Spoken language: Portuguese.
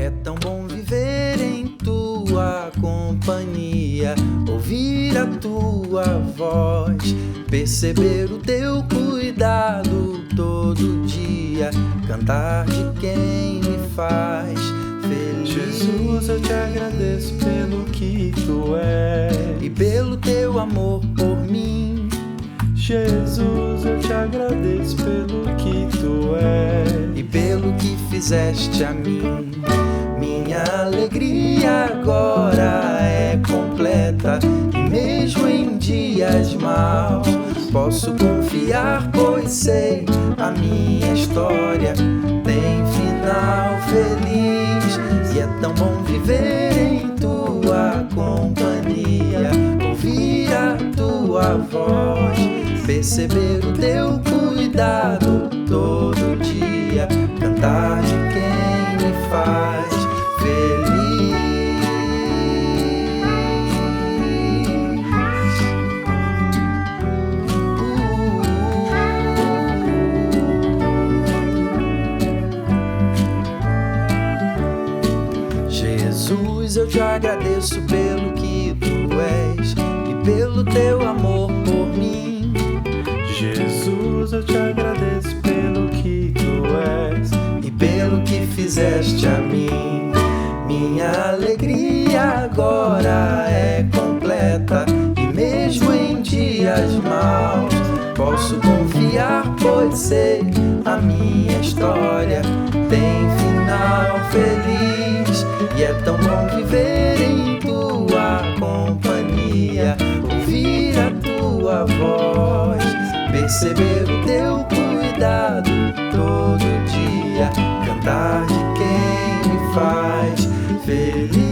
É tão bom viver em tua companhia, ouvir a tua voz, perceber o teu cuidado todo dia, cantar de quem me faz feliz. Jesus, eu te agradeço pelo que tu és e pelo teu amor por mim. Jesus, eu te agradeço pelo que tu és e pelo que fizeste a mim. Minha alegria agora é completa, e mesmo em dias maus posso confiar, pois sei a minha história tem final feliz. E é tão bom viver em tua companhia, ouvir a tua voz, perceber o teu cuidado todo dia, cantar de quem me faz feliz. Jesus, eu te agradeço pelo que tu és e pelo teu amor por mim. Jesus, eu te agradeço pelo que tu és e pelo que fizeste a mim. Minha alegria agora é completa, e mesmo em dias maus posso confiar, pois sei a minha história tem final feliz. E é tão bom viver em tua companhia, ouvir a tua voz, perceber o teu cuidado todo dia, cantar de quem me faz feliz.